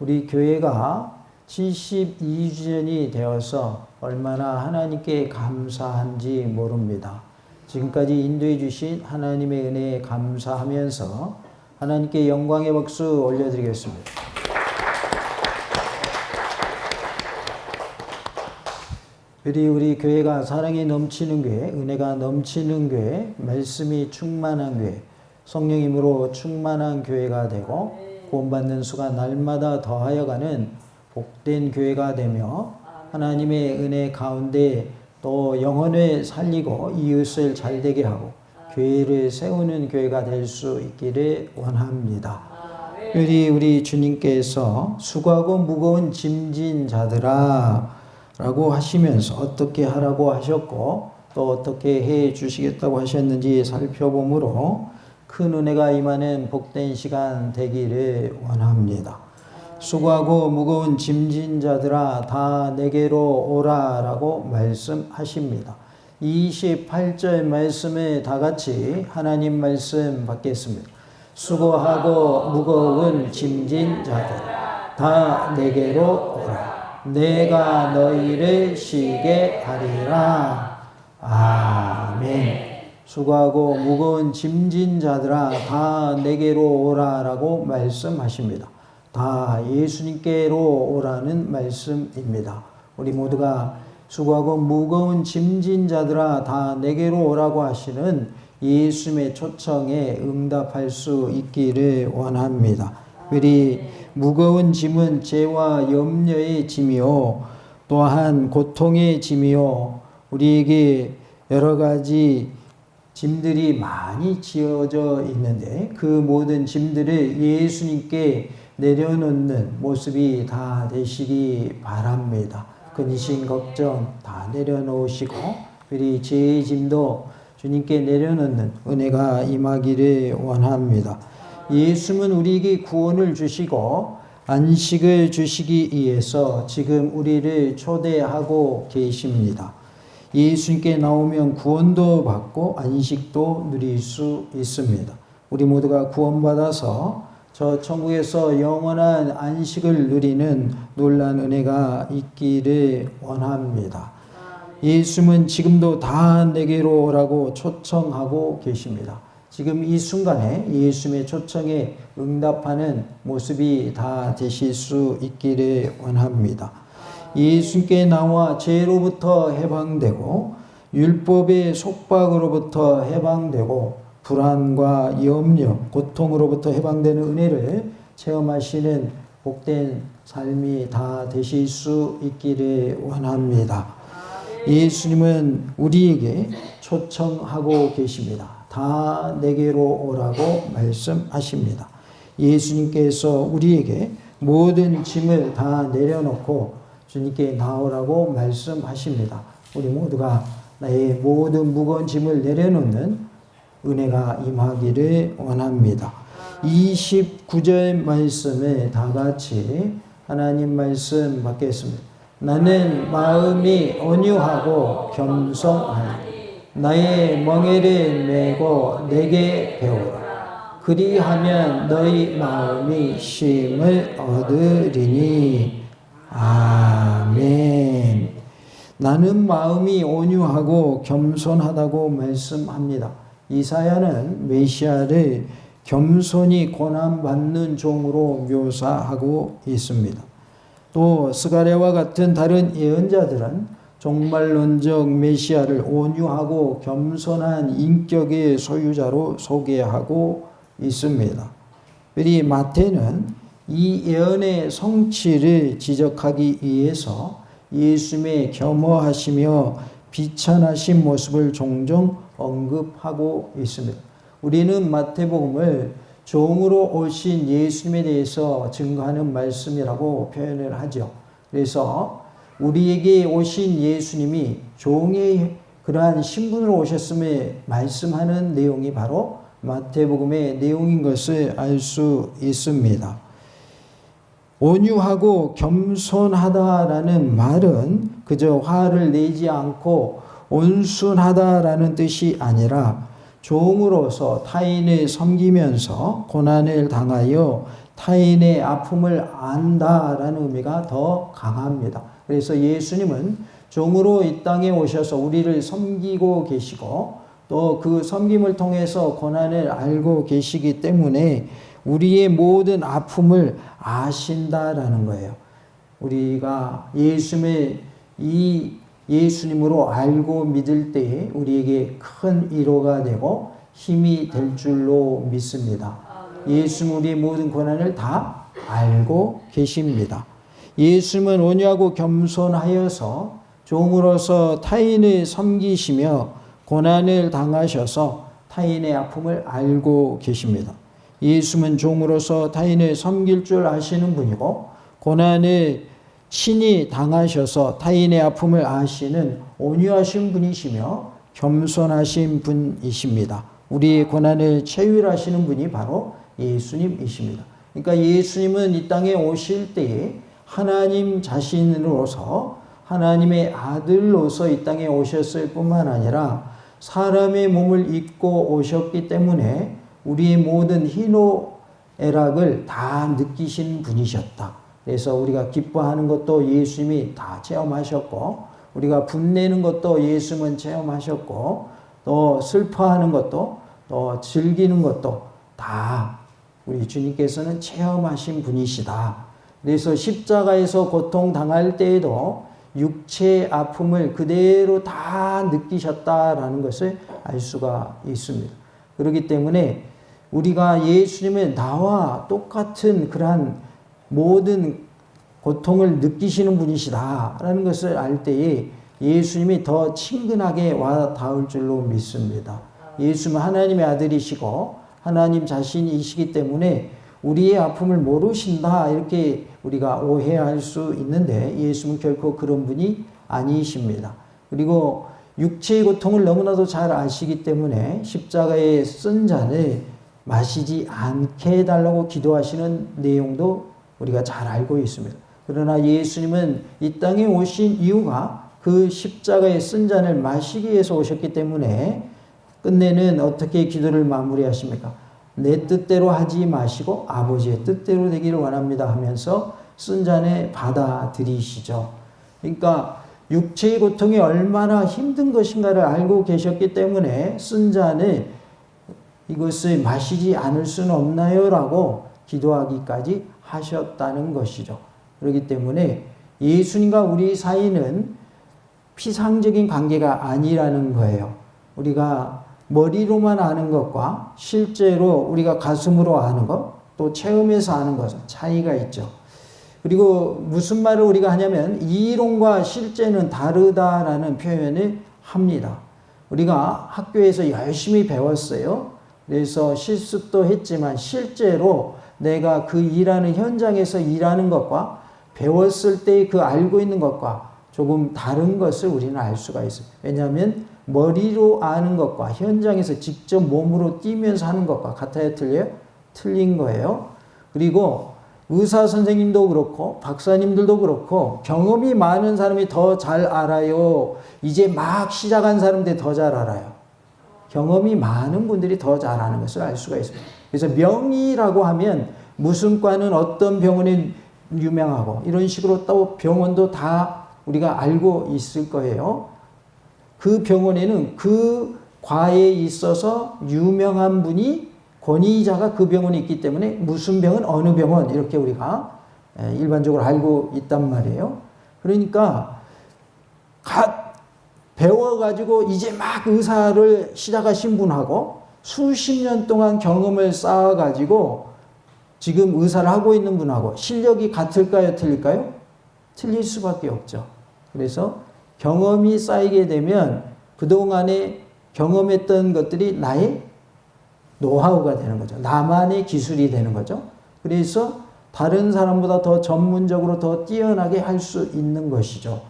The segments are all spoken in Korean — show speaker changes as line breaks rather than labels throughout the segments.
우리 교회가 72주년이 되어서 얼마나 하나님께 감사한지 모릅니다. 지금까지 인도해 주신 하나님의 은혜에 감사하면서 하나님께 영광의 박수 올려드리겠습니다. 우리 교회가 사랑이 넘치는 교회, 은혜가 넘치는 교회, 말씀이 충만한 교회, 성령님으로 충만한 교회가 되고 구원받는 수가 날마다 더하여가는 복된 교회가 되며 하나님의 은혜 가운데 또 영혼을 살리고 이웃을 잘되게 하고 교회를 세우는 교회가 될 수 있기를 원합니다. 우리 주님께서 수고하고 무거운 짐진 자들아 라고 하시면서 어떻게 하라고 하셨고 또 어떻게 해 주시겠다고 하셨는지 살펴보므로 큰 은혜가 임하는 복된 시간 되기를 원합니다. 수고하고 무거운 짐진 자들아 다 내게로 오라 라고 말씀하십니다. 28절 말씀을 다 같이 하나님 말씀 받겠습니다. 수고하고 무거운 짐진 자들아 다 내게로 오라. 내가 너희를 쉬게 하리라. 아멘. 수고하고 무거운 짐진 자들아 다 내게로 오라 라고 말씀하십니다. 다 예수님께로 오라는 말씀입니다. 우리 모두가 수고하고 무거운 짐진 자들아 다 내게로 오라고 하시는 예수님의 초청에 응답할 수 있기를 원합니다. 우리 무거운 짐은 죄와 염려의 짐이요 또한 고통의 짐이요 우리에게 여러 가지 짐들이 많이 지어져 있는데 그 모든 짐들을 예수님께 내려놓는 모습이 다 되시기 바랍니다. 근심 걱정 다 내려놓으시고 우리 죄의 짐도 주님께 내려놓는 은혜가 임하기를 원합니다. 예수는 우리에게 구원을 주시고 안식을 주시기 위해서 지금 우리를 초대하고 계십니다. 예수님께 나오면 구원도 받고 안식도 누릴 수 있습니다. 우리 모두가 구원받아서 저 천국에서 영원한 안식을 누리는 놀라운 은혜가 있기를 원합니다. 예수님은 지금도 다 내게로 오라고 초청하고 계십니다. 지금 이 순간에 예수님의 초청에 응답하는 모습이 다 되실 수 있기를 원합니다. 예수님께 나와 죄로부터 해방되고 율법의 속박으로부터 해방되고 불안과 염려, 고통으로부터 해방되는 은혜를 체험하시는 복된 삶이 다 되실 수 있기를 원합니다. 예수님은 우리에게 초청하고 계십니다. 다 내게로 오라고 말씀하십니다. 예수님께서 우리에게 모든 짐을 다 내려놓고 주님께 나오라고 말씀하십니다. 우리 모두가 나의 모든 무거운 짐을 내려놓는 은혜가 임하기를 원합니다. 29절 말씀에 다 같이 하나님 말씀 받겠습니다. 나는 마음이 온유하고 겸손하니 나의 멍에를 메고 내게 배우라. 그리하면 너희 마음이 쉼을 얻으리니. 아멘. 나는 마음이 온유하고 겸손하다고 말씀합니다. 이사야는 메시아를 겸손히 고난받는 종으로 묘사하고 있습니다. 또 스가랴와 같은 다른 예언자들은 종말론적 메시아를 온유하고 겸손한 인격의 소유자로 소개하고 있습니다. 우리 마태는 이 예언의 성취를 지적하기 위해서 예수님의 겸허하시며 비천하신 모습을 종종 언급하고 있습니다. 우리는 마태복음을 종으로 오신 예수님에 대해서 증거하는 말씀이라고 표현을 하죠. 그래서 우리에게 오신 예수님이 종의 그러한 신분으로 오셨음을 말씀하는 내용이 바로 마태복음의 내용인 것을 알 수 있습니다. 온유하고 겸손하다라는 말은 그저 화를 내지 않고 온순하다라는 뜻이 아니라 종으로서 타인을 섬기면서 고난을 당하여 타인의 아픔을 안다라는 의미가 더 강합니다. 그래서 예수님은 종으로 이 땅에 오셔서 우리를 섬기고 계시고 또 그 섬김을 통해서 고난을 알고 계시기 때문에 우리의 모든 아픔을 아신다라는 거예요. 우리가 예수님으로 알고 믿을 때에 우리에게 큰 위로가 되고 힘이 될 줄로 믿습니다. 예수는 우리의 모든 고난을 다 알고 계십니다. 예수님은 온유하고 겸손하여서 종으로서 타인을 섬기시며 고난을 당하셔서 타인의 아픔을 알고 계십니다. 예수님은 종으로서 타인을 섬길 줄 아시는 분이고 고난을 친히 당하셔서 타인의 아픔을 아시는 온유하신 분이시며 겸손하신 분이십니다. 우리의 고난을 체휼하시는 분이 바로 예수님이십니다. 그러니까 예수님은 이 땅에 오실 때에 하나님 자신으로서 하나님의 아들로서 이 땅에 오셨을 뿐만 아니라 사람의 몸을 입고 오셨기 때문에 우리의 모든 희노애락을 다 느끼신 분이셨다. 그래서 우리가 기뻐하는 것도 예수님이 다 체험하셨고 우리가 분내는 것도 예수님은 체험하셨고 또 슬퍼하는 것도 또 즐기는 것도 다 우리 주님께서는 체험하신 분이시다. 그래서 십자가에서 고통당할 때에도 육체의 아픔을 그대로 다 느끼셨다라는 것을 알 수가 있습니다. 그렇기 때문에 우리가 예수님의 나와 똑같은 그러한 모든 고통을 느끼시는 분이시다라는 것을 알 때에 예수님이 더 친근하게 와 닿을 줄로 믿습니다. 예수님은 하나님의 아들이시고 하나님 자신이시기 때문에 우리의 아픔을 모르신다 이렇게 우리가 오해할 수 있는데 예수님은 결코 그런 분이 아니십니다. 그리고 육체의 고통을 너무나도 잘 아시기 때문에 십자가의 쓴 잔을 마시지 않게 해달라고 기도하시는 내용도 우리가 잘 알고 있습니다. 그러나 예수님은 이 땅에 오신 이유가 그 십자가의 쓴 잔을 마시기 위해서 오셨기 때문에 끝내는 어떻게 기도를 마무리하십니까? 내 뜻대로 하지 마시고 아버지의 뜻대로 되기를 원합니다 하면서 쓴 잔에 받아들이시죠. 그러니까 육체의 고통이 얼마나 힘든 것인가를 알고 계셨기 때문에 쓴 잔을 이것을 마시지 않을 수는 없나요? 라고 기도하기까지 하셨다는 것이죠. 그렇기 때문에 예수님과 우리 사이는 피상적인 관계가 아니라는 거예요. 우리가 머리로만 아는 것과 실제로 우리가 가슴으로 아는 것, 또 체험해서 아는 것은 차이가 있죠. 그리고 무슨 말을 우리가 하냐면 이론과 실제는 다르다라는 표현을 합니다. 우리가 학교에서 열심히 배웠어요. 그래서 실습도 했지만 실제로 내가 그 일하는 현장에서 일하는 것과 배웠을 때 그 알고 있는 것과 조금 다른 것을 우리는 알 수가 있어요. 왜냐하면 머리로 아는 것과 현장에서 직접 몸으로 뛰면서 하는 것과 같아요? 틀려요? 틀린 거예요. 그리고 의사 선생님도 그렇고 박사님들도 그렇고 경험이 많은 사람이 더 잘 알아요? 이제 막 시작한 사람들이 더 잘 알아요? 경험이 많은 분들이 더 잘 아는 것을 알 수가 있습니다. 그래서 명의라고 하면 무슨 과는 어떤 병원이 유명하고 이런 식으로 또 병원도 다 우리가 알고 있을 거예요. 그 병원에는 그 과에 있어서 유명한 분이 권위자가 그 병원에 있기 때문에 무슨 병은 어느 병원 이렇게 우리가 일반적으로 알고 있단 말이에요. 그러니까 갓 배워가지고 이제 막 의사를 시작하신 분하고 수십 년 동안 경험을 쌓아가지고 지금 의사를 하고 있는 분하고 실력이 같을까요? 틀릴까요? 틀릴 수밖에 없죠. 그래서 경험이 쌓이게 되면 그동안에 경험했던 것들이 나의 노하우가 되는 거죠. 나만의 기술이 되는 거죠. 그래서 다른 사람보다 더 전문적으로 더 뛰어나게 할 수 있는 것이죠.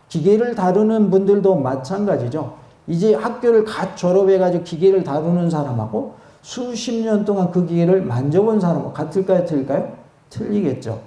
기계를 다루는 분들도 마찬가지죠. 이제 학교를 갓 졸업해가지고 기계를 다루는 사람하고 수십 년 동안 그 기계를 만져본 사람하고 같을까요? 틀릴까요? 틀리겠죠.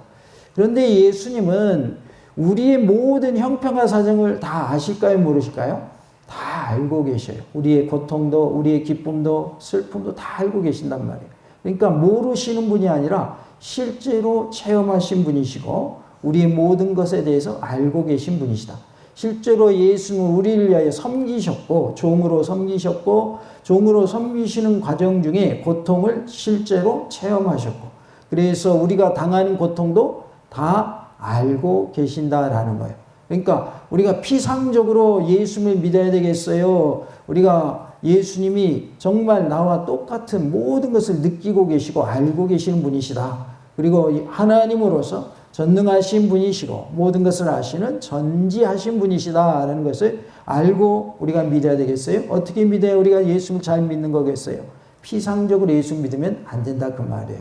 그런데 예수님은 우리의 모든 형편과 사정을 다 아실까요? 모르실까요? 다 알고 계셔요. 우리의 고통도 우리의 기쁨도 슬픔도 다 알고 계신단 말이에요. 그러니까 모르시는 분이 아니라 실제로 체험하신 분이시고 우리의 모든 것에 대해서 알고 계신 분이시다. 실제로 예수는 우리를 위하여 섬기셨고 종으로 섬기셨고 종으로 섬기시는 과정 중에 고통을 실제로 체험하셨고 그래서 우리가 당하는 고통도 다 알고 계신다라는 거예요. 그러니까 우리가 피상적으로 예수님을 믿어야 되겠어요. 우리가 예수님이 정말 나와 똑같은 모든 것을 느끼고 계시고 알고 계시는 분이시다. 그리고 하나님으로서 전능하신 분이시고 모든 것을 아시는 전지하신 분이시다라는 것을 알고 우리가 믿어야 되겠어요? 어떻게 믿어야 우리가 예수님을 잘 믿는 거겠어요? 피상적으로 예수 믿으면 안 된다 그 말이에요.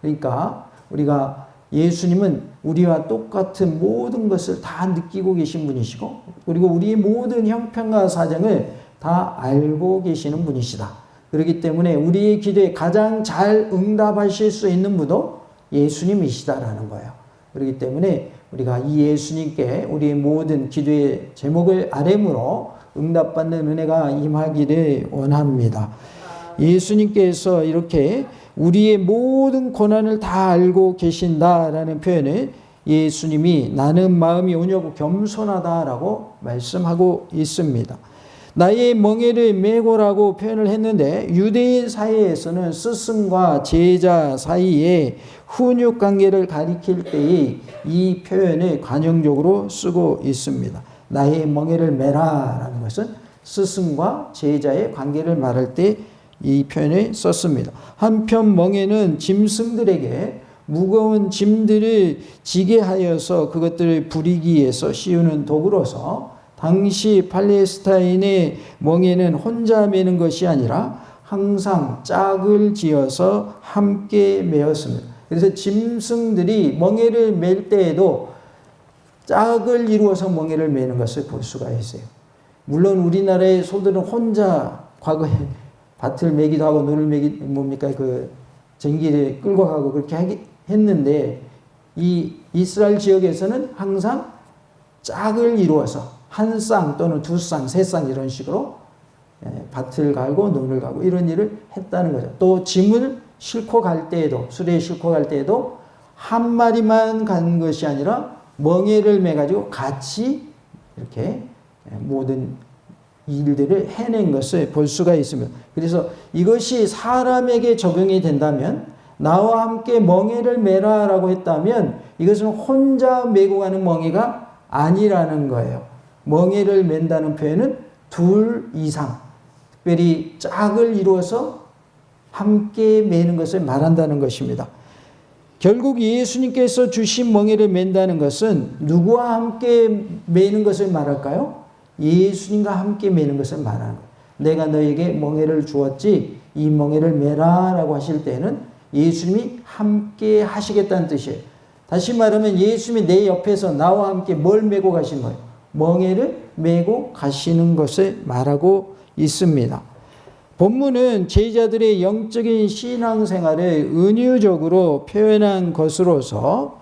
그러니까 우리가 예수님은 우리와 똑같은 모든 것을 다 느끼고 계신 분이시고 그리고 우리의 모든 형편과 사정을 다 알고 계시는 분이시다. 그렇기 때문에 우리의 기도에 가장 잘 응답하실 수 있는 분도 예수님이시다라는 거예요. 그렇기 때문에 우리가 이 예수님께 우리의 모든 기도의 제목을 아뢰므로 응답받는 은혜가 임하기를 원합니다. 예수님께서 이렇게 우리의 모든 고난을 다 알고 계신다라는 표현을 예수님이 나는 마음이 온유하고 겸손하다라고 말씀하고 있습니다. 나의 멍에를 메고라고 표현을 했는데 유대인 사이에서는 스승과 제자 사이에 훈육 관계를 가리킬 때에 이 표현을 관용적으로 쓰고 있습니다. 나의 멍에를 메라라는 것은 스승과 제자의 관계를 말할 때 이 표현을 썼습니다. 한편 멍에는 짐승들에게 무거운 짐들을 지게 하여서 그것들을 부리기 위해서 씌우는 도구로서 당시 팔레스타인의 멍에는 혼자 메는 것이 아니라 항상 짝을 지어서 함께 메었습니다. 그래서 짐승들이 멍에를 맬 때에도 짝을 이루어서 멍에를 메는 것을 볼 수가 있어요. 물론 우리나라의 소들은 혼자 과거에 밭을 메기도 하고 노를 쟁기를 끌고 가고 그렇게 했는데 이 이스라엘 지역에서는 항상 짝을 이루어서 한 쌍 또는 두 쌍, 세 쌍 이런 식으로 밭을 갈고 논을 가고 이런 일을 했다는 거죠. 또 짐을 싣고 갈 때에도 수레에 싣고 갈 때에도 한 마리만 간 것이 아니라 멍에를 매가지고 같이 이렇게 모든 일들을 해낸 것을 볼 수가 있습니다. 그래서 이것이 사람에게 적용이 된다면 나와 함께 멍에를 메라라고 했다면 이것은 혼자 메고 가는 멍에가 아니라는 거예요. 멍에를 맨다는 표현은 둘 이상, 특별히 짝을 이루어서 함께 매는 것을 말한다는 것입니다. 결국 예수님께서 주신 멍에를 맨다는 것은 누구와 함께 매는 것을 말할까요? 예수님과 함께 매는 것을 말하는 거예요. 내가 너에게 멍에를 주었지 이 멍에를 매라라고 하실 때는 예수님이 함께 하시겠다는 뜻이에요. 다시 말하면 예수님이 내 옆에서 나와 함께 뭘 메고 가신 거예요? 멍에를 메고 가시는 것을 말하고 있습니다. 본문은 제자들의 영적인 신앙생활을 은유적으로 표현한 것으로서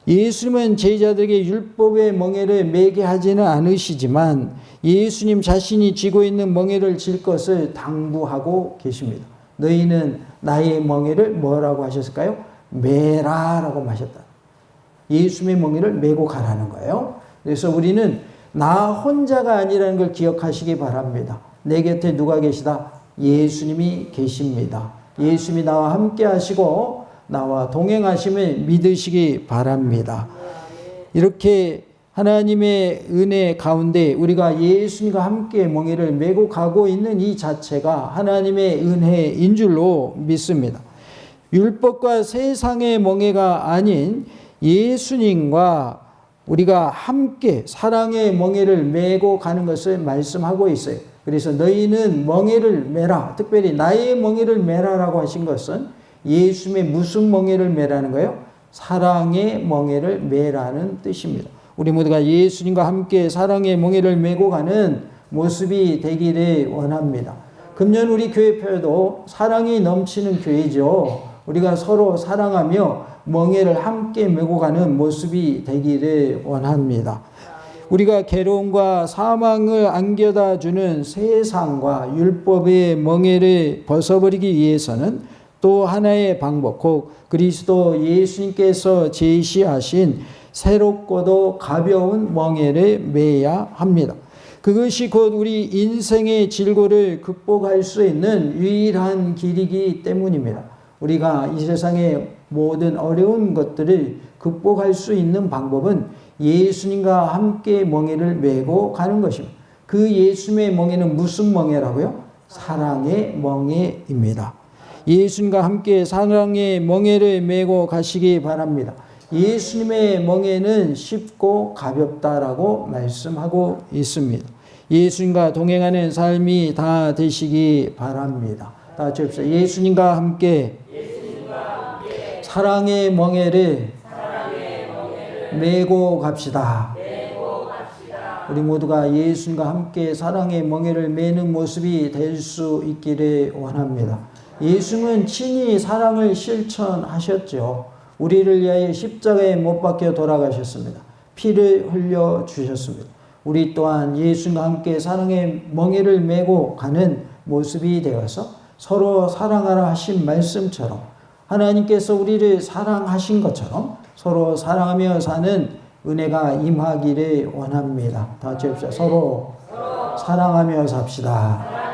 예수님은 제자들에게 율법의 멍에를 매게 하지는 않으시지만 예수님 자신이 쥐고 있는 멍에를 질 것을 당부하고 계십니다. 너희는 나의 멍에를 뭐라고 하셨을까요? 매라라고 하셨다. 예수님의 멍에를 메고 가라는 거예요. 그래서 우리는 나 혼자가 아니라는 걸 기억하시기 바랍니다. 내 곁에 누가 계시다? 예수님이 계십니다. 예수님이 나와 함께 하시고 나와 동행하심을 믿으시기 바랍니다. 이렇게 하나님의 은혜 가운데 우리가 예수님과 함께 멍에를 메고 가고 있는 이 자체가 하나님의 은혜인 줄로 믿습니다. 율법과 세상의 멍에가 아닌 예수님과 우리가 함께 사랑의 멍에를 메고 가는 것을 말씀하고 있어요. 그래서 너희는 멍에를 메라, 특별히 나의 멍에를 메라라고 하신 것은 예수님의 무슨 멍에를 메라는 거예요? 사랑의 멍에를 메라는 뜻입니다. 우리 모두가 예수님과 함께 사랑의 멍에를 메고 가는 모습이 되기를 원합니다. 금년 우리 교회표도 사랑이 넘치는 교회죠. 우리가 서로 사랑하며 멍에를 함께 메고 가는 모습이 되기를 원합니다. 우리가 괴로움과 사망을 안겨다 주는 세상과 율법의 멍에를 벗어버리기 위해서는 또 하나의 방법, 곧 그리스도 예수님께서 제시하신 새롭고도 가벼운 멍에를 매야 합니다. 그것이 곧 우리 인생의 질고를 극복할 수 있는 유일한 길이기 때문입니다. 우리가 이 세상의 모든 어려운 것들을 극복할 수 있는 방법은 예수님과 함께 멍에를 메고 가는 것입니다. 그 예수님의 멍에는 무슨 멍에라고요? 사랑의 멍에입니다. 예수님과 함께 사랑의 멍에를 메고 가시기 바랍니다. 예수님의 멍에는 쉽고 가볍다라고 말씀하고 있습니다. 예수님과 동행하는 삶이 다 되시기 바랍니다. 다 같이 합시다. 예수님과 함께 사랑의 멍에를 메고 갑시다. 우리 모두가 예수님과 함께 사랑의 멍에를 메는 모습이 될 수 있기를 원합니다. 예수님은 친히 사랑을 실천하셨죠. 우리를 위하여 십자가에 못 박혀 돌아가셨습니다. 피를 흘려 주셨습니다. 우리 또한 예수님과 함께 사랑의 멍에를 메고 가는 모습이 되어서 서로 사랑하라 하신 말씀처럼 하나님께서 우리를 사랑하신 것처럼 서로 사랑하며 사는 은혜가 임하기를 원합니다. 다 같이 합시다. 서로 사랑하며 삽시다.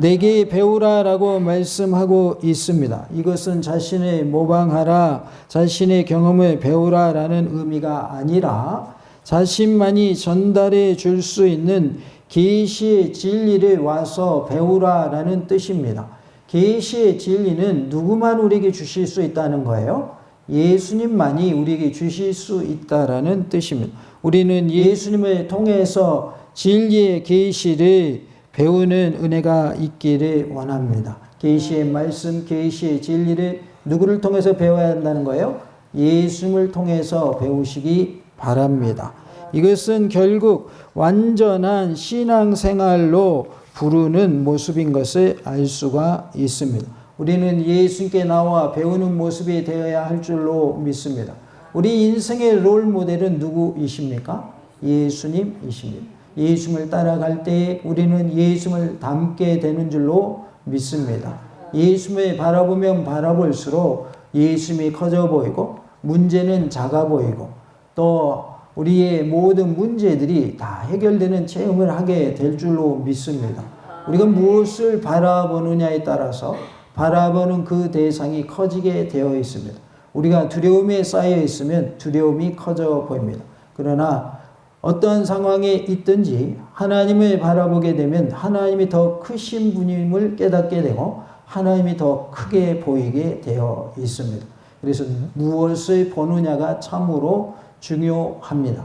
내게 배우라라고 말씀하고 있습니다. 이것은 자신을 모방하라, 자신의 경험을 배우라라는 의미가 아니라 자신만이 전달해 줄 수 있는 계시의 진리를 와서 배우라라는 뜻입니다. 계시의 진리는 누구만 우리에게 주실 수 있다는 거예요? 예수님만이 우리에게 주실 수 있다라는 뜻입니다. 우리는 예수님을 통해서 진리의 계시를 배우는 은혜가 있기를 원합니다. 계시의 말씀, 계시의 진리를 누구를 통해서 배워야 한다는 거예요? 예수님을 통해서 배우시기 바랍니다. 이것은 결국 완전한 신앙생활로 부르는 모습인 것을 알 수가 있습니다. 우리는 예수님께 나와 배우는 모습이 되어야 할 줄로 믿습니다. 우리 인생의 롤 모델은 누구이십니까? 예수님이십니다. 예수님을 따라갈 때 우리는 예수님을 닮게 되는 줄로 믿습니다. 예수님을 바라보면 바라볼수록 예수님이 커져 보이고 문제는 작아 보이고 또 우리의 모든 문제들이 다 해결되는 체험을 하게 될 줄로 믿습니다. 우리가 무엇을 바라보느냐에 따라서 바라보는 그 대상이 커지게 되어 있습니다. 우리가 두려움에 쌓여 있으면 두려움이 커져 보입니다. 그러나 어떠한 상황에 있든지 하나님을 바라보게 되면 하나님이 더 크신 분임을 깨닫게 되고 하나님이 더 크게 보이게 되어 있습니다. 그래서 무엇을 보느냐가 참으로 중요합니다.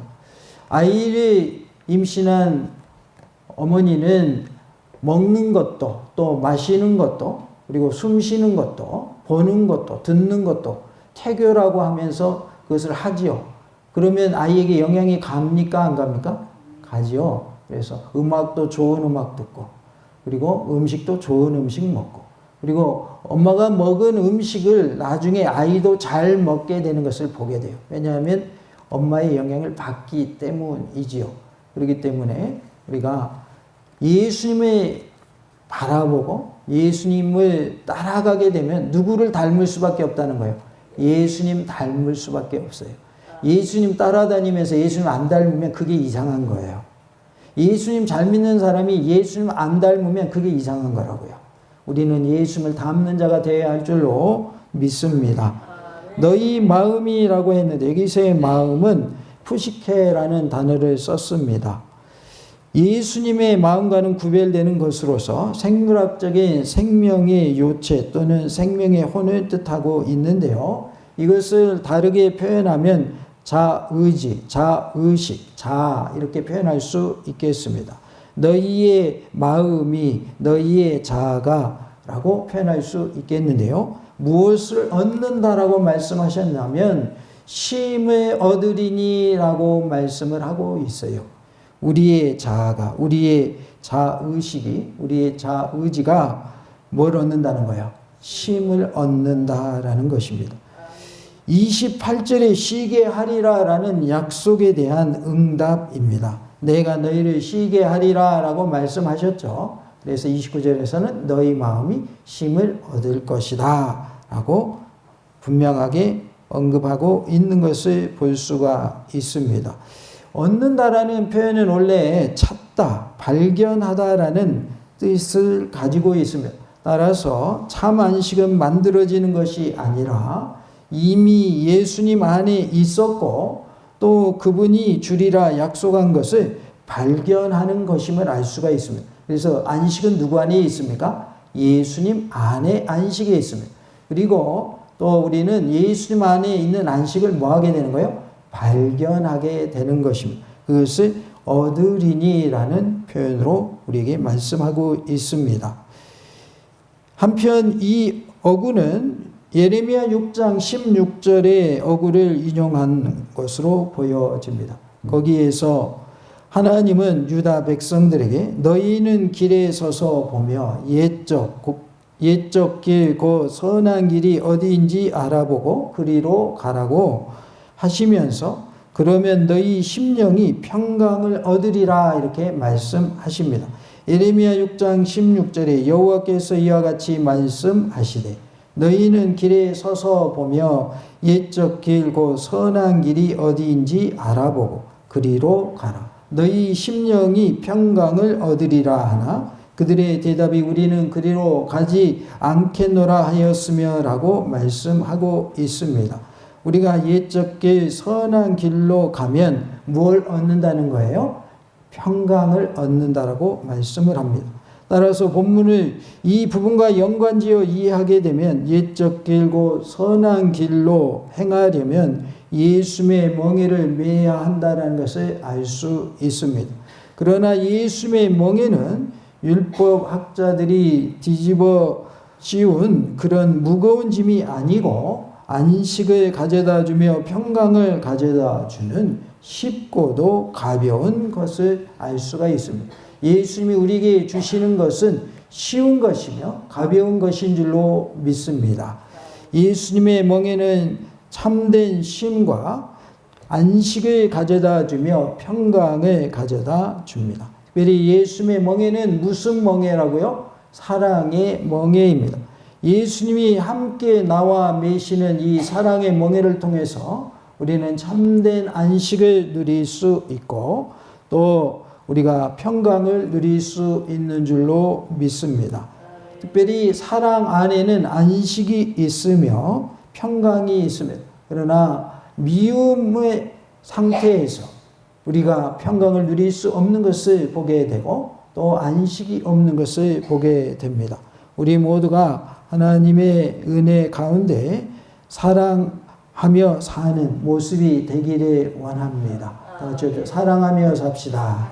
아이를 임신한 어머니는 먹는 것도 또 마시는 것도 그리고 숨 쉬는 것도 보는 것도 듣는 것도 태교라고 하면서 그것을 하지요. 그러면 아이에게 영향이 갑니까 안 갑니까? 가지요. 그래서 음악도 좋은 음악 듣고 그리고 음식도 좋은 음식 먹고 그리고 엄마가 먹은 음식을 나중에 아이도 잘 먹게 되는 것을 보게 돼요. 왜냐하면 엄마의 영향을 받기 때문이지요. 그렇기 때문에 우리가 예수님을 바라보고 예수님을 따라가게 되면 누구를 닮을 수밖에 없다는 거예요. 예수님 닮을 수밖에 없어요. 예수님 따라다니면서 예수님 안 닮으면 그게 이상한 거예요. 예수님 잘 믿는 사람이 예수님 안 닮으면 그게 이상한 거라고요. 우리는 예수님을 닮는 자가 되어야 할 줄로 믿습니다. 너희 마음이라고 했는데 여기서의 마음은 푸시케라는 단어를 썼습니다. 예수님의 마음과는 구별되는 것으로서 생물학적인 생명의 요체 또는 생명의 혼을 뜻하고 있는데요. 이것을 다르게 표현하면 자의지, 자의식, 자 이렇게 표현할 수 있겠습니다. 너희의 마음이 너희의 자아가 라고 표현할 수 있겠는데요. 무엇을 얻는다라고 말씀하셨냐면 쉼을 얻으리니 라고 말씀을 하고 있어요. 우리의 자아가, 우리의 자의식이, 우리의 자의지가 뭘 얻는다는 거예요? 쉼을 얻는다라는 것입니다. 28절에 쉬게 하리라 라는 약속에 대한 응답입니다. 내가 너희를 쉬게 하리라 라고 말씀하셨죠. 그래서 29절에서는 너희 마음이 쉼을 얻을 것이다 라고 분명하게 언급하고 있는 것을 볼 수가 있습니다. 얻는다라는 표현은 원래 찾다, 발견하다라는 뜻을 가지고 있습니다. 따라서 참 안식은 만들어지는 것이 아니라 이미 예수님 안에 있었고 또 그분이 주리라 약속한 것을 발견하는 것임을 알 수가 있습니다. 그래서 안식은 누구 안에 있습니까? 예수님 안에 안식에 있습니다. 그리고 또 우리는 예수님 안에 있는 안식을 뭐 하게 되는 거예요? 발견하게 되는 것입니다. 그것을 얻으리니라는 표현으로 우리에게 말씀하고 있습니다. 한편 이 어구는 예레미야 6장 16절의 어구를 인용한 것으로 보여집니다. 거기에서 하나님은 유다 백성들에게 너희는 길에 서서 보며 옛적 길 곧 선한 길이 어디인지 알아보고 그리로 가라고 하시면서 그러면 너희 심령이 평강을 얻으리라 이렇게 말씀하십니다. 예레미야 6장 16절에 여호와께서 이와 같이 말씀하시되 너희는 길에 서서 보며 옛적 길 곧 선한 길이 어디인지 알아보고 그리로 가라. 너희 심령이 평강을 얻으리라 하나 그들의 대답이 우리는 그리로 가지 않겠노라 하였으며 라고 말씀하고 있습니다. 우리가 옛적 길 선한 길로 가면 무엇을 얻는다는 거예요? 평강을 얻는다라고 말씀을 합니다. 따라서 본문을 이 부분과 연관지어 이해하게 되면 옛적 길고 선한 길로 행하려면 예수의 멍에를 매야 한다는 것을 알 수 있습니다. 그러나 예수의 멍에는 율법학자들이 뒤집어 씌운 그런 무거운 짐이 아니고 안식을 가져다 주며 평강을 가져다 주는 쉽고도 가벼운 것을 알 수가 있습니다. 예수님이 우리에게 주시는 것은 쉬운 것이며 가벼운 것인 줄로 믿습니다. 예수님의 멍에는 참된 쉼과 안식을 가져다 주며 평강을 가져다 줍니다. 특별히 예수님의 멍에는 무슨 멍에라고요? 사랑의 멍에입니다. 예수님이 함께 나와 매시는 이 사랑의 멍에를 통해서 우리는 참된 안식을 누릴 수 있고 또 우리가 평강을 누릴 수 있는 줄로 믿습니다. 특별히 사랑 안에는 안식이 있으며 평강이 있습니다. 그러나 미움의 상태에서 우리가 평강을 누릴 수 없는 것을 보게 되고 또 안식이 없는 것을 보게 됩니다. 우리 모두가 하나님의 은혜 가운데 사랑하며 사는 모습이 되기를 원합니다. 사랑하며 삽시다.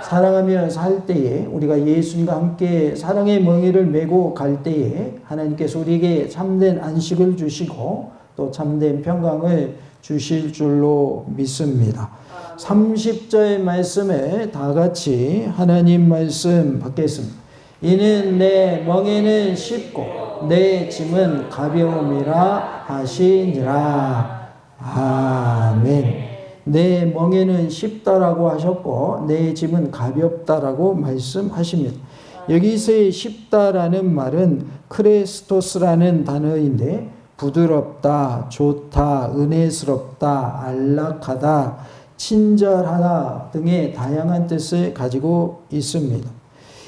사랑하며 살 때에 우리가 예수님과 함께 사랑의 멍에를 메고 갈 때에 하나님께서 우리에게 참된 안식을 주시고 또 참된 평강을 주실 줄로 믿습니다. 30절 말씀에 다 같이 하나님 말씀 받겠습니다. 이는 내 멍에는 쉽고 내 짐은 가벼움이라 하시니라. 아멘. 내 멍에는 쉽다라고 하셨고 내 짐은 가볍다라고 말씀하십니다. 여기서의 쉽다라는 말은 크레스토스라는 단어인데 부드럽다, 좋다, 은혜스럽다, 안락하다, 친절하다 등의 다양한 뜻을 가지고 있습니다.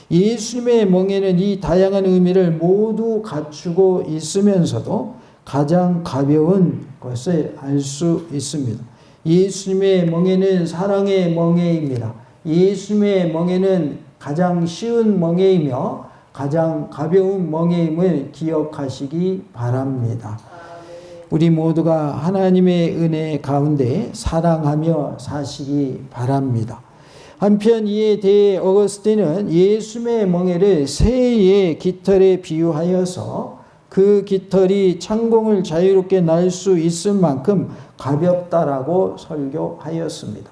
예수님의 멍에는 이 다양한 의미를 모두 갖추고 있으면서도 가장 가벼운 것을 알 수 있습니다. 예수님의 멍에는 사랑의 멍에입니다. 예수님의 멍에는 가장 쉬운 멍에이며 가장 가벼운 멍에임을 기억하시기 바랍니다. 우리 모두가 하나님의 은혜 가운데 사랑하며 사시기 바랍니다. 한편 이에 대해 어거스틴은 예수님의 멍에를 새의 깃털에 비유하여서 그 깃털이 창공을 자유롭게 날 수 있을 만큼 가볍다라고 설교하였습니다.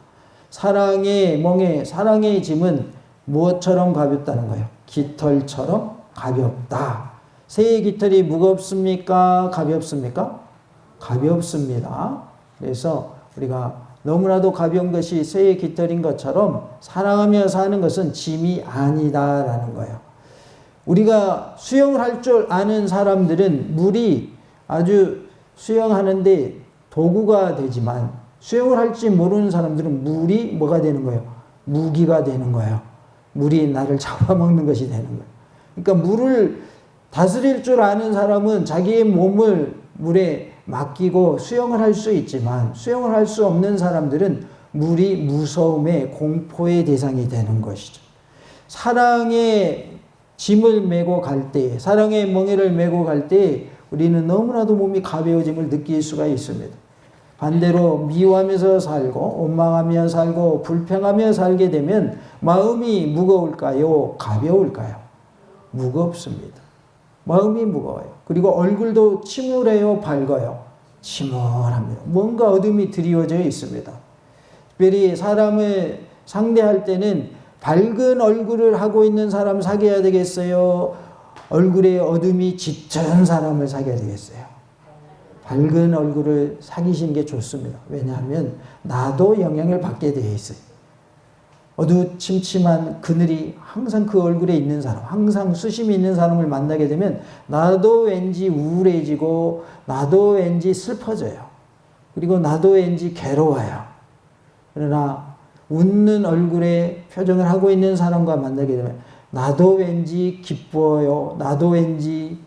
사랑의 멍에, 사랑의 짐은 무엇처럼 가볍다는 거예요? 깃털처럼 가볍다. 새의 깃털이 무겁습니까? 가볍습니까? 가볍습니다. 그래서 우리가 너무나도 가벼운 것이 쇠의 깃털인 것처럼 사랑하며 사는 것은 짐이 아니다라는 거예요. 우리가 수영을 할 줄 아는 사람들은 물이 아주 수영하는데 도구가 되지만 수영을 할지 모르는 사람들은 물이 뭐가 되는 거예요? 무기가 되는 거예요. 물이 나를 잡아먹는 것이 되는 거예요. 그러니까 물을 다스릴 줄 아는 사람은 자기의 몸을 물에 맡기고 수영을 할 수 있지만 수영을 할 수 없는 사람들은 물이 무서움의 공포의 대상이 되는 것이죠. 사랑의 짐을 메고 갈 때, 사랑의 멍에를 메고 갈 때 우리는 너무나도 몸이 가벼워짐을 느낄 수가 있습니다. 반대로 미워하면서 살고 원망하며 살고 불평하며 살게 되면 마음이 무거울까요? 가벼울까요? 무겁습니다. 마음이 무거워요. 그리고 얼굴도 침울해요? 밝아요? 침울합니다. 뭔가 어둠이 드리워져 있습니다. 특별히 사람을 상대할 때는 밝은 얼굴을 하고 있는 사람 사귀어야 되겠어요? 얼굴에 어둠이 짙은 사람을 사귀어야 되겠어요? 밝은 얼굴을 사귀시는 게 좋습니다. 왜냐하면 나도 영향을 받게 되어 있어요. 어두침침한 그늘이 항상 그 얼굴에 있는 사람, 항상 수심이 있는 사람을 만나게 되면 나도 왠지 우울해지고 나도 왠지 슬퍼져요. 그리고 나도 왠지 괴로워요. 그러나 웃는 얼굴에 표정을 하고 있는 사람과 만나게 되면 나도 왠지 기뻐요. 나도 왠지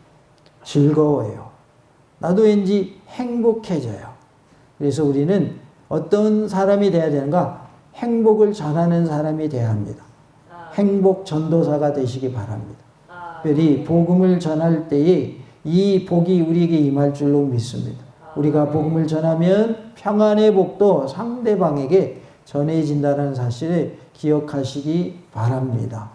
즐거워요. 나도 왠지 행복해져요. 그래서 우리는 어떤 사람이 돼야 되는가? 행복을 전하는 사람이 돼야 합니다. 행복 전도사가 되시기 바랍니다. 특별히 복음을 전할 때에 이 복이 우리에게 임할 줄로 믿습니다. 우리가 복음을 전하면 평안의 복도 상대방에게 전해진다는 사실을 기억하시기 바랍니다.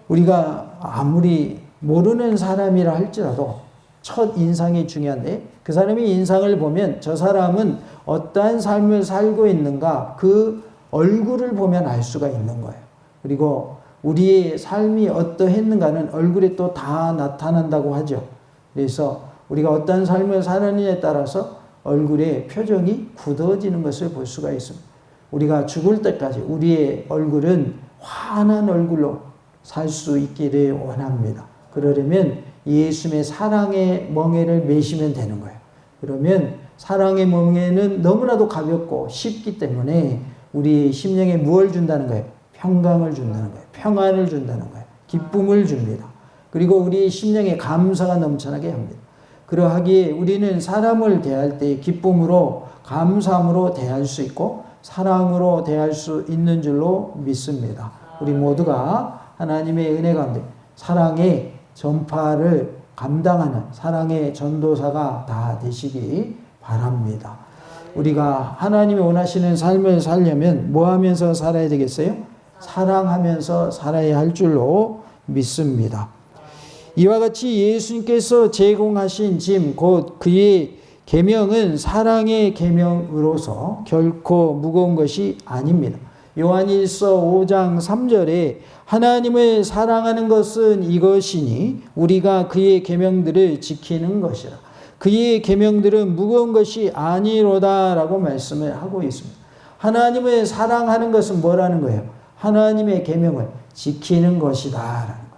우리가 아무리 모르는 사람이라 할지라도 첫 인상이 중요한데 그 사람의 인상을 보면 저 사람은 어떠한 삶을 살고 있는가 그 얼굴을 보면 알 수가 있는 거예요. 그리고 우리의 삶이 어떠했는가는 얼굴에 또 다 나타난다고 하죠. 그래서 우리가 어떠한 삶을 사느냐에 따라서 얼굴의 표정이 굳어지는 것을 볼 수가 있습니다. 우리가 죽을 때까지 우리의 얼굴은 환한 얼굴로 살 수 있기를 원합니다. 그러려면 예수님의 사랑의 멍에를 메시면 되는 거예요. 그러면 사랑의 멍에는 너무나도 가볍고 쉽기 때문에 우리 심령에 무엇을 준다는 거예요? 평강을 준다는 거예요. 평안을 준다는 거예요. 기쁨을 줍니다. 그리고 우리 심령에 감사가 넘쳐나게 합니다. 그러하기에 우리는 사람을 대할 때 기쁨으로 감사함으로 대할 수 있고 사랑으로 대할 수 있는 줄로 믿습니다. 우리 모두가 하나님의 은혜 가운데 사랑의 전파를 감당하는 사랑의 전도사가 다 되시기 바랍니다. 우리가 하나님이 원하시는 삶을 살려면 뭐 하면서 살아야 되겠어요? 사랑하면서 살아야 할 줄로 믿습니다. 이와 같이 예수님께서 제공하신 짐, 곧 그의 계명은 사랑의 계명으로서 결코 무거운 것이 아닙니다. 요한일서 5장 3절에 하나님을 사랑하는 것은 이것이니 우리가 그의 계명들을 지키는 것이라. 그의 계명들은 무거운 것이 아니로다라고 말씀을 하고 있습니다. 하나님을 사랑하는 것은 뭐라는 거예요? 하나님의 계명을 지키는 것이다라는 거예요.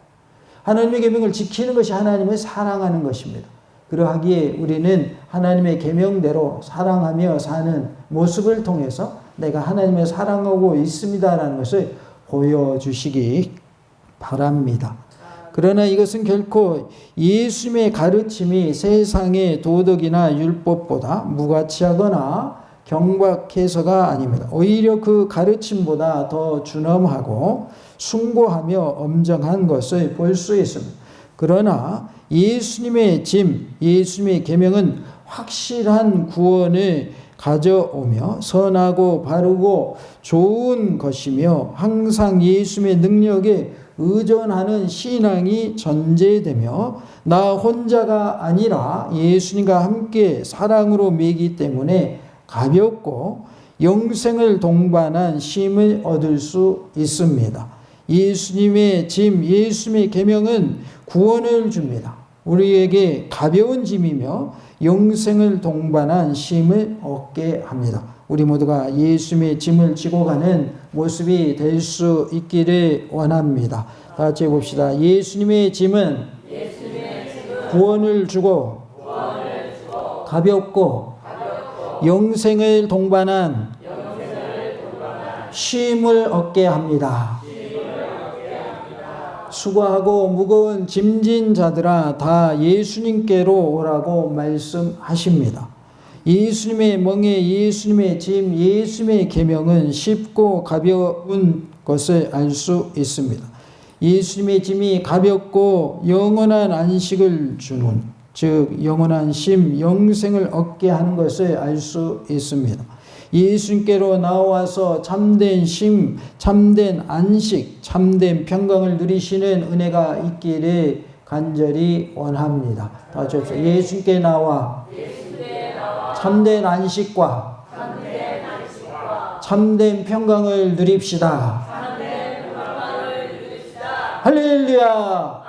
하나님의 계명을 지키는 것이 하나님을 사랑하는 것입니다. 그러하기에 우리는 하나님의 계명대로 사랑하며 사는 모습을 통해서 내가 하나님을 사랑하고 있습니다라는 것을 보여주시기 바랍니다. 그러나 이것은 결코 예수님의 가르침이 세상의 도덕이나 율법보다 무가치하거나 경박해서가 아닙니다. 오히려 그 가르침보다 더 준엄하고 숭고하며 엄정한 것을 볼 수 있습니다. 그러나 예수님의 짐, 예수님의 계명은 확실한 구원을 가져오며 선하고 바르고 좋은 것이며 항상 예수님의 능력에 의존하는 신앙이 전제되며 나 혼자가 아니라 예수님과 함께 사랑으로 매기 때문에 가볍고 영생을 동반한 쉼을 얻을 수 있습니다. 예수님의 짐, 예수님의 계명은 구원을 줍니다. 우리에게 가벼운 짐이며 영생을 동반한 쉼을 얻게 합니다. 우리 모두가 예수님의 짐을 지고 가는 모습이 될 수 있기를 원합니다. 다 같이 봅시다. 예수님의 짐은 구원을 주고 가볍고 영생을 동반한 쉼을 얻게 합니다. 수고하고 무거운 짐진 자들아 다 예수님께로 오라고 말씀하십니다. 예수님의 멍에 예수님의 짐 예수님의 계명은 쉽고 가벼운 것을 알 수 있습니다. 예수님의 짐이 가볍고 영원한 안식을 주는 즉 영원한 쉼 영생을 얻게 하는 것을 알 수 있습니다. 예수님께로 나와서 참된 쉼, 참된 안식, 참된 평강을 누리시는 은혜가 있기를 간절히 원합니다. 다 같이 합시다. 예수님께 나와 참된 안식과 참된 평강을 누립시다. 할렐루야!